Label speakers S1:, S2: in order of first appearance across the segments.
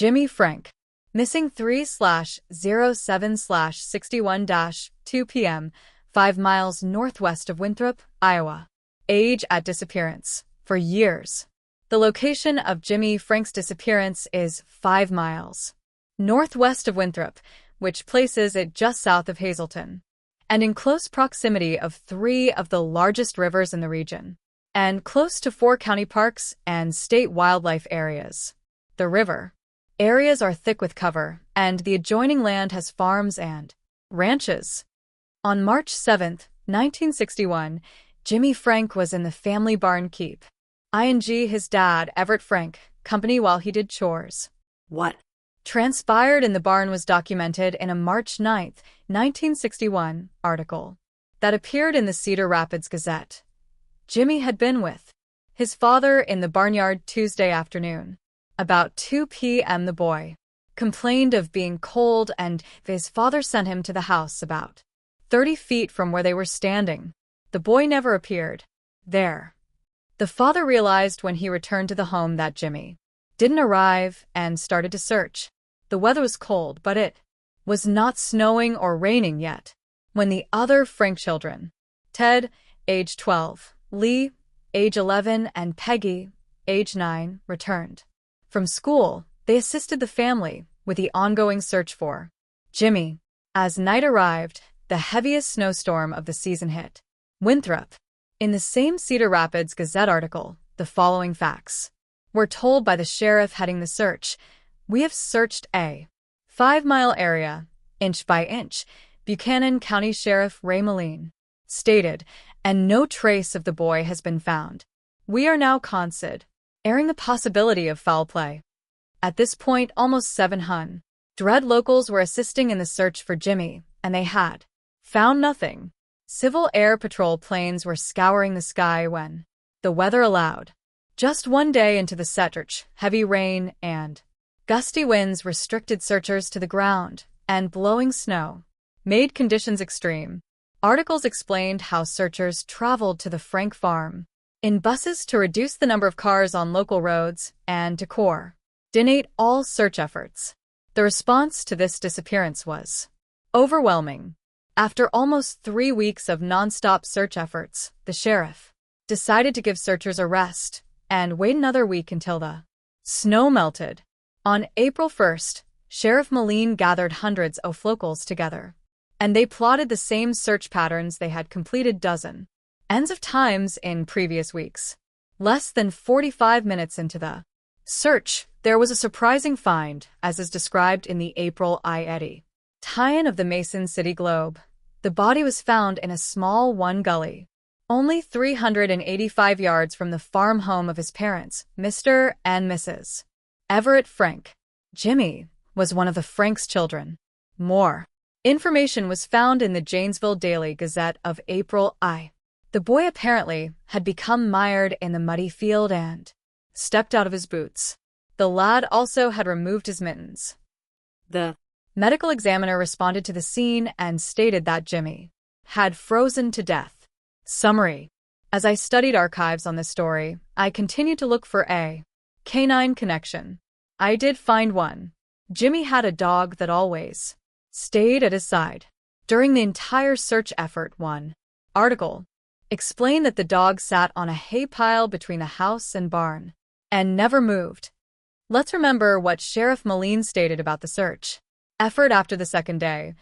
S1: Jimmy Frank. Missing 3/07/61-2 p.m., 5 miles northwest of Winthrop, Iowa. Age at disappearance. For years. The location of Jimmy Frank's disappearance is 5 miles northwest of Winthrop, which places it just south of Hazleton, and in close proximity of 3 of the largest rivers in the region, and close to 4 county parks and state wildlife areas. The river areas are thick with cover, and the adjoining land has farms and ranches. On March 7, 1961, Jimmy Frank was in the family barn keep. His dad, Everett Frank, company while he did chores. What transpired in the barn was documented in a March 9, 1961, article that appeared in the Cedar Rapids Gazette. Jimmy had been with his father in the barnyard Tuesday afternoon. About 2 p.m. the boy complained of being cold, and his father sent him to the house about 30 feet from where they were standing. The boy never appeared there. The father realized when he returned to the home that Jimmy didn't arrive and started to search. The weather was cold, but it was not snowing or raining yet when the other Frank children, Ted, age 12, Lee, age 11, and Peggy, age 9, returned from school. They assisted the family with the ongoing search for Jimmy. As night arrived, the heaviest snowstorm of the season hit Winthrop. In the same Cedar Rapids Gazette article, the following facts were told by the sheriff heading the search. We have searched a 5-mile area, inch by inch, Buchanan County Sheriff Ray Moline stated, and no trace of the boy has been found. We are now airing the possibility of foul play. At this point, almost 700 locals were assisting in the search for Jimmy, and they had found nothing. Civil Air Patrol planes were scouring the sky when the weather allowed. Just one day into the search, heavy rain and gusty winds restricted searchers to the ground, and blowing snow made conditions extreme. Articles explained how searchers traveled to the Frank farm in buses to reduce the number of cars on local roads and to coordinate all search efforts. The response to this disappearance was overwhelming. After almost 3 weeks of non-stop search efforts, the sheriff decided to give searchers a rest and wait another week until the snow melted. On April 1st, Sheriff Moline gathered hundreds of locals together, and they plotted the same search patterns they had completed dozens of times in previous weeks. Less than 45 minutes into the search, there was a surprising find, as is described in the April Eddy tie-in of the Mason City Globe. The body was found in a small gully, only 385 yards from the farm home of his parents, Mr. and Mrs. Everett Frank. Jimmy was one of the Franks' children. More information was found in the Janesville Daily Gazette of April The boy apparently had become mired in the muddy field and stepped out of his boots. The lad also had removed his mittens. The medical examiner responded to the scene and stated that Jimmy had frozen to death. Summary. As I studied archives on this story, I continued to look for a canine connection. I did find one. Jimmy had a dog that always stayed at his side during the entire search effort. One article explained that the dog sat on a hay pile between the house and barn and never moved. Let's remember what Sheriff Moline stated about the search effort after the second day.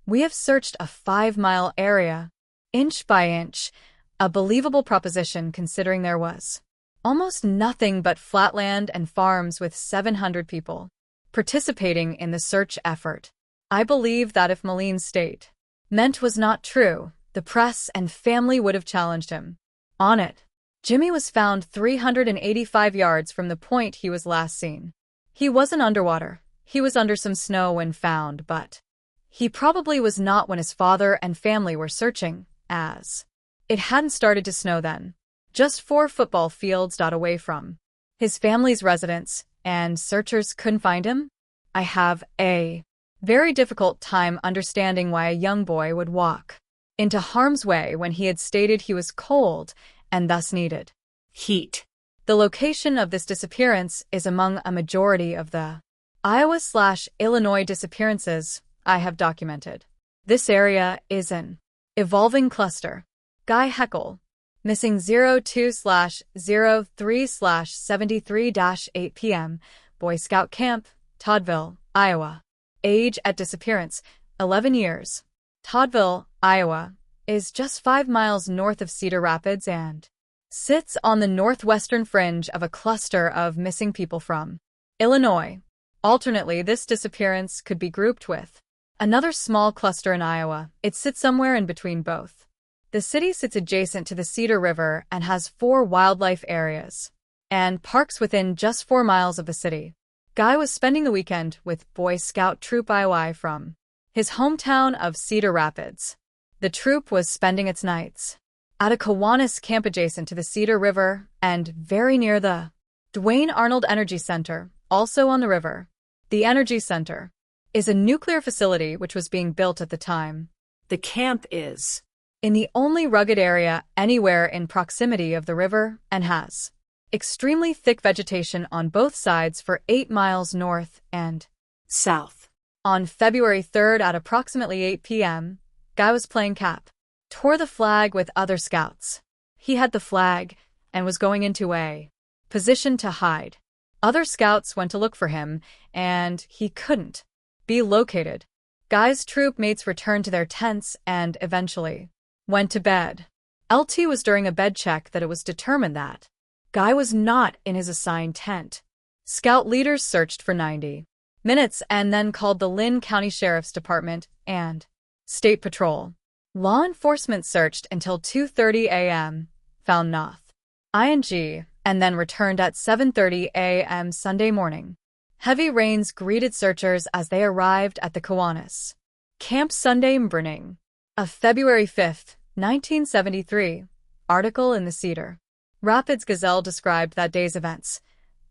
S1: We have searched a 5-mile area, inch by inch, a believable proposition considering there was almost nothing but flat land and farms with 700 people participating in the search effort. I believe that if Moline's statement was not true, the press and family would have challenged him on it. Jimmy was found 385 yards from the point he was last seen. He wasn't underwater. He was under some snow when found, but he probably was not when his father and family were searching, as it hadn't started to snow then. Just 4 football fields away from his family's residence, and searchers couldn't find him? I have a very difficult time understanding why a young boy would walk into harm's way when he had stated he was cold and thus needed heat. The location of this disappearance is among a majority of the Iowa/Illinois disappearances I have documented. This area is an evolving cluster. Guy Heckel, missing 02/03/73-8 p.m., Boy Scout Camp, Toddville, Iowa. Age at disappearance, 11 years. Toddville, Iowa, is just 5 miles north of Cedar Rapids and sits on the northwestern fringe of a cluster of missing people from Illinois. Alternately, this disappearance could be grouped with another small cluster in Iowa. It sits somewhere in between both. The city sits adjacent to the Cedar River and has 4 wildlife areas and parks within just 4 miles of the city. Guy was spending the weekend with Boy Scout Troop Iowa from his hometown of Cedar Rapids. The troop was spending its nights at a Kiwanis camp adjacent to the Cedar River and very near the Duane Arnold Energy Center, also on the river. The Energy Center is a nuclear facility which was being built at the time. The camp is in the only rugged area anywhere in proximity of the river and has extremely thick vegetation on both sides for 8 miles north and south. On February 3rd at approximately 8 p.m., Guy was playing cap, tore the flag with other scouts. He had the flag and was going into a position to hide. Other scouts went to look for him, and he couldn't be located. Guy's troop mates returned to their tents and eventually went to bed. LT was during a bed check that it was determined that Guy was not in his assigned tent. Scout leaders searched for 90 minutes and then called the Lynn County Sheriff's Department and State Patrol. Law enforcement searched until 2:30 a.m., found nothing, and then returned at 7:30 a.m. Sunday morning. Heavy rains greeted searchers as they arrived at the Kiwanis Camp Sunday morning. A February 5, 1973, article in the Cedar Rapids Gazelle described that day's events.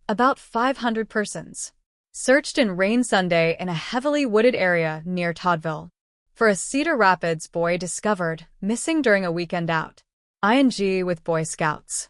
S1: About 500 persons searched in rain Sunday in a heavily wooded area near Toddville for a Cedar Rapids boy discovered missing during a weekend out. With Boy Scouts.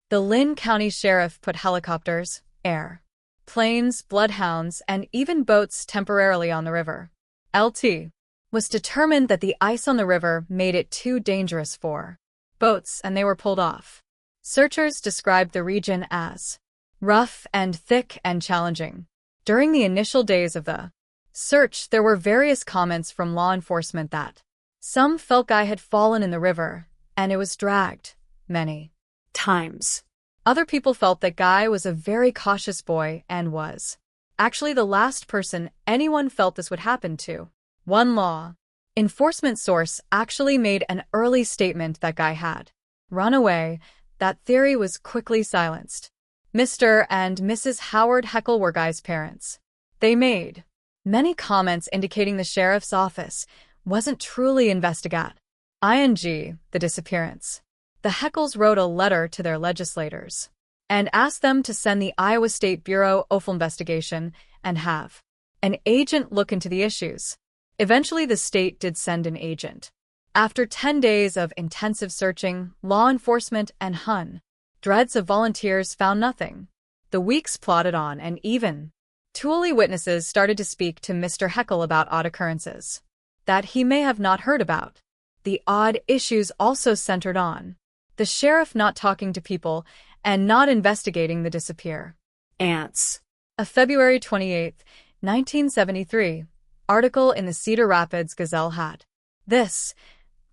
S1: The Lynn County Sheriff put helicopters, air planes, bloodhounds, and even boats temporarily on the river. LT was determined that the ice on the river made it too dangerous for boats and they were pulled off. Searchers described the region as rough and thick and challenging. During the initial days of the search, there were various comments from law enforcement that some felt Guy had fallen in the river and it was dragged many times. Other people felt that Guy was a very cautious boy and was actually the last person anyone felt this would happen to. One law enforcement source actually made an early statement that Guy had run away. That theory was quickly silenced. Mr. and Mrs. Howard Heckel were Guy's parents. They made many comments indicating the sheriff's office wasn't truly investigating the disappearance. The Heckels wrote a letter to their legislators and asked them to send the Iowa State Bureau of Investigation and have an agent look into the issues. Eventually, the state did send an agent. After 10 days of intensive searching, law enforcement and hundreds of volunteers found nothing. The weeks plodded on and even Thule witnesses started to speak to Mr. Heckel about odd occurrences that he may have not heard about. The odd issues also centered on the sheriff not talking to people and not investigating the disappearance. A February 28, 1973, article in the Cedar Rapids Gazelle had this.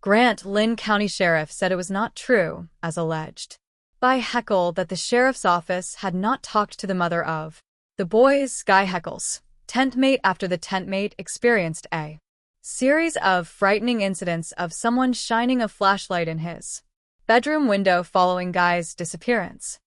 S1: Grant Lynn County Sheriff said it was not true, as alleged by Heckel, that the sheriff's office had not talked to the mother of the boys. Guy Heckel's tentmate after the tentmate experienced a series of frightening incidents of someone shining a flashlight in his bedroom window following Guy's disappearance.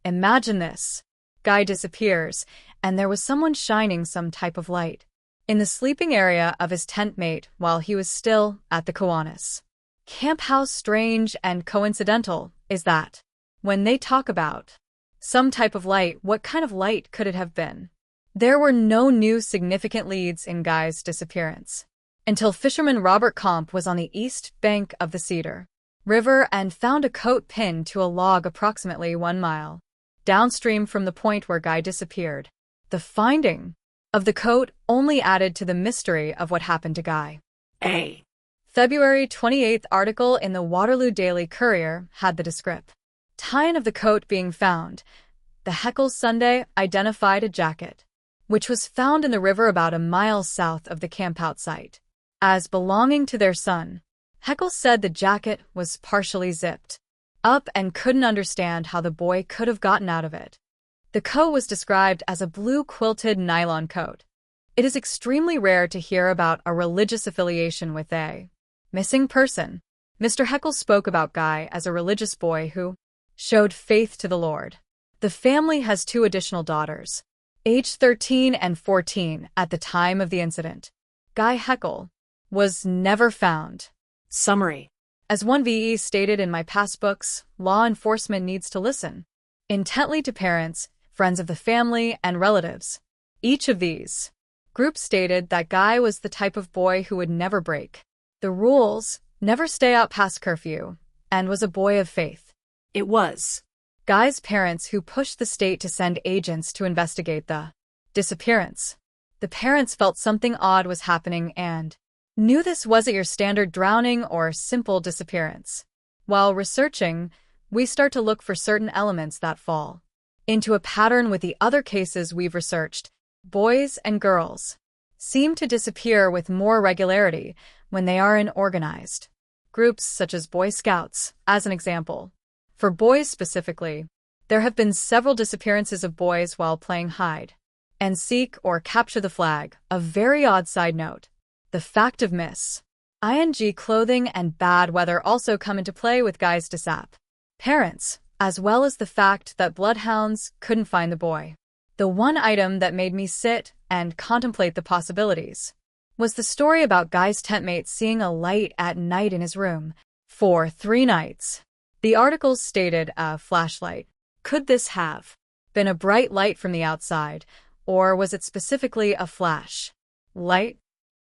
S1: Imagine this. Guy disappears, and there was someone shining some type of light in the sleeping area of his tentmate while he was still at the Kiwanis Camp. How strange and coincidental is that? When they talk about some type of light, what kind of light could it have been? There were no new significant leads in Guy's disappearance until fisherman Robert Comp was on the east bank of the Cedar River and found a coat pinned to a log approximately 1 mile downstream from the point where Guy disappeared. The finding of the coat only added to the mystery of what happened to Guy.
S2: A.
S1: February 28th article in the Waterloo Daily Courier had the description of the coat being found. The Heckles Sunday identified a jacket, which was found in the river about a mile south of the campout site, as belonging to their son. Heckles said the jacket was partially zipped up and couldn't understand how the boy could have gotten out of it. The coat was described as a blue quilted nylon coat. It is extremely rare to hear about a religious affiliation with a missing person. Mr. Heckles spoke about Guy as a religious boy who showed faith to the Lord. The family has 2 additional daughters, aged 13 and 14 at the time of the incident. Guy Heckle was never found.
S2: Summary.
S1: As one VE stated in my past books, law enforcement needs to listen intently to parents, friends of the family, and relatives. Each of these groups stated that Guy was the type of boy who would never break the rules, never stay out past curfew, and was a boy of faith.
S2: It was
S1: Guy's parents who pushed the state to send agents to investigate the disappearance. The parents felt something odd was happening and knew this wasn't your standard drowning or simple disappearance. While researching, we start to look for certain elements that fall into a pattern with the other cases we've researched. Boys and girls seem to disappear with more regularity when they are in organized groups such as Boy Scouts, as an example. For boys specifically, there have been several disappearances of boys while playing hide and seek or capture the flag. A very odd side note. The fact of ing clothing and bad weather also come into play with Guy's disappearance, as well as the fact that bloodhounds couldn't find the boy. The one item that made me sit and contemplate the possibilities was the story about Guy's tentmate seeing a light at night in his room for 3 nights. The articles stated a flashlight. Could this have been a bright light from the outside, or was it specifically a flash light?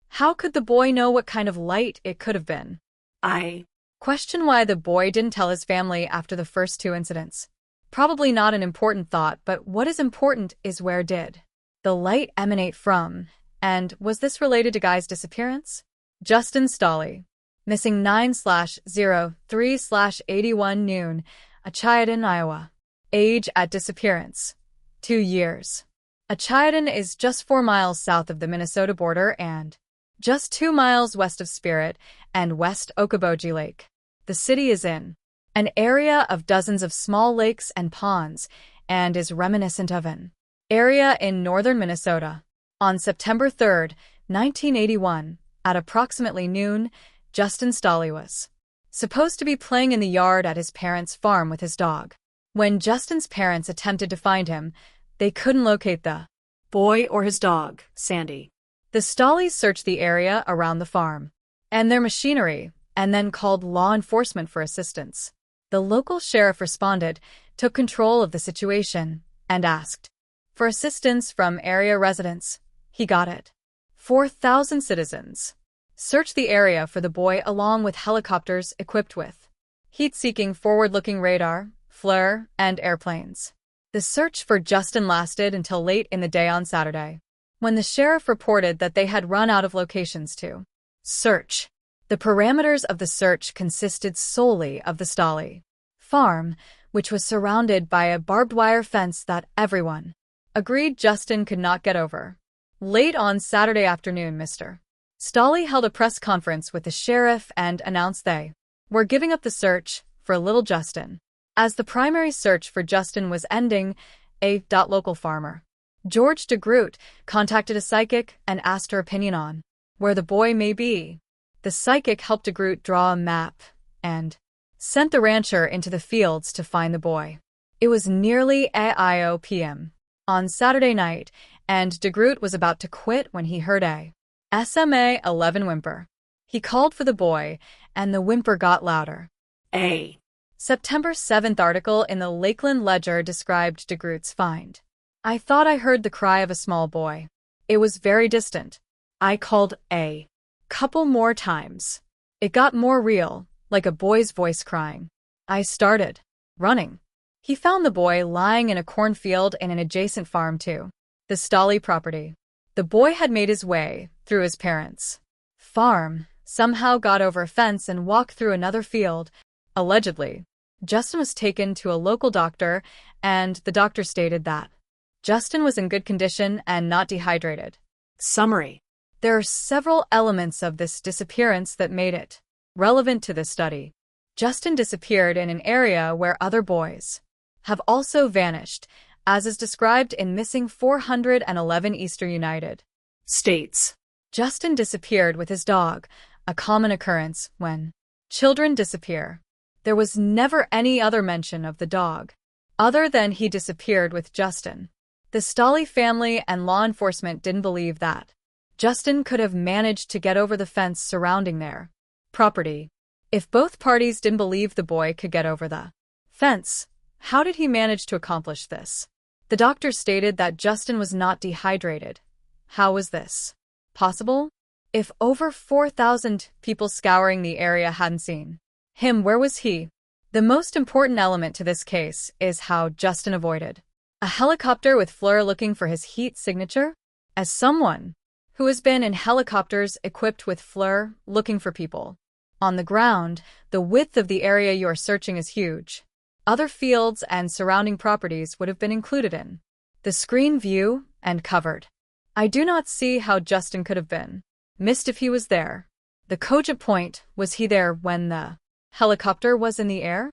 S1: How could the boy know what kind of light it could have been?
S2: I
S1: question why the boy didn't tell his family after the first 2 incidents. Probably not an important thought, but what is important is where did the light emanate from, and was this related to Guy's disappearance? Justin Stolley, missing 9/03/81 noon, Achayadan, Iowa. Age at disappearance, 2 years. Achayadan is just 4 miles south of the Minnesota border and just 2 miles west of Spirit and West Okoboji Lake. The city is in an area of dozens of small lakes and ponds and is reminiscent of an area in northern Minnesota. On September 3, 1981, at approximately noon, Justin Stolley was supposed to be playing in the yard at his parents' farm with his dog. When Justin's parents attempted to find him, they couldn't locate the
S2: boy or his dog, Sandy.
S1: The Stolleys searched the area around the farm and their machinery, and then called law enforcement for assistance. The local sheriff responded, took control of the situation, and asked for assistance from area residents. He got it. 4,000 citizens searched the area for the boy along with helicopters equipped with heat-seeking forward-looking radar, FLIR, and airplanes. The search for Justin lasted until late in the day on Saturday, when the sheriff reported that they had run out of locations to search. The parameters of the search consisted solely of the Stolley farm, which was surrounded by a barbed wire fence that everyone agreed Justin could not get over. Late on Saturday afternoon, Mr. Stolley held a press conference with the sheriff and announced they were giving up the search for little Justin, as the primary search for Justin was ending. A local farmer, George DeGroot, contacted a psychic and asked her opinion on where the boy may be. The psychic helped DeGroot draw a map and sent the rancher into the fields to find the boy. It was nearly 8 p.m. on Saturday night, and DeGroot was about to quit when he heard a SMA 11 whimper. He called for the boy, and the whimper got louder.
S2: A
S1: September 7th article in the Lakeland Ledger described DeGroot's find. I thought I heard the cry of a small boy. It was very distant. I called a couple more times. It got more real, like a boy's voice crying. I started running. He found the boy lying in a cornfield in an adjacent farm to the Stolley property. The boy had made his way through his parents' farm, somehow got over a fence and walked through another field. Allegedly, Justin was taken to a local doctor, and the doctor stated that Justin was in good condition and not dehydrated.
S2: Summary.
S1: There are several elements of this disappearance that made it relevant to this study. Justin disappeared in an area where other boys have also vanished, as is described in Missing 411 Eastern United
S2: States.
S1: Justin disappeared with his dog, a common occurrence when children disappear. There was never any other mention of the dog, other than he disappeared with Justin. The Stolley family and law enforcement didn't believe that Justin could have managed to get over the fence surrounding their property. If both parties didn't believe the boy could get over the fence, how did he manage to accomplish this? The doctor stated that Justin was not dehydrated. How was this possible? If over 4,000 people scouring the area hadn't seen him, where was he? The most important element to this case is how Justin avoided a helicopter with Fleur looking for his heat signature. As someone who has been in helicopters equipped with Fleur looking for people on the ground, the width of the area you are searching is huge. Other fields and surrounding properties would have been included in the screen view and covered. I do not see how Justin could have been missed if he was there. The cogent point, was he there when the helicopter was in the air?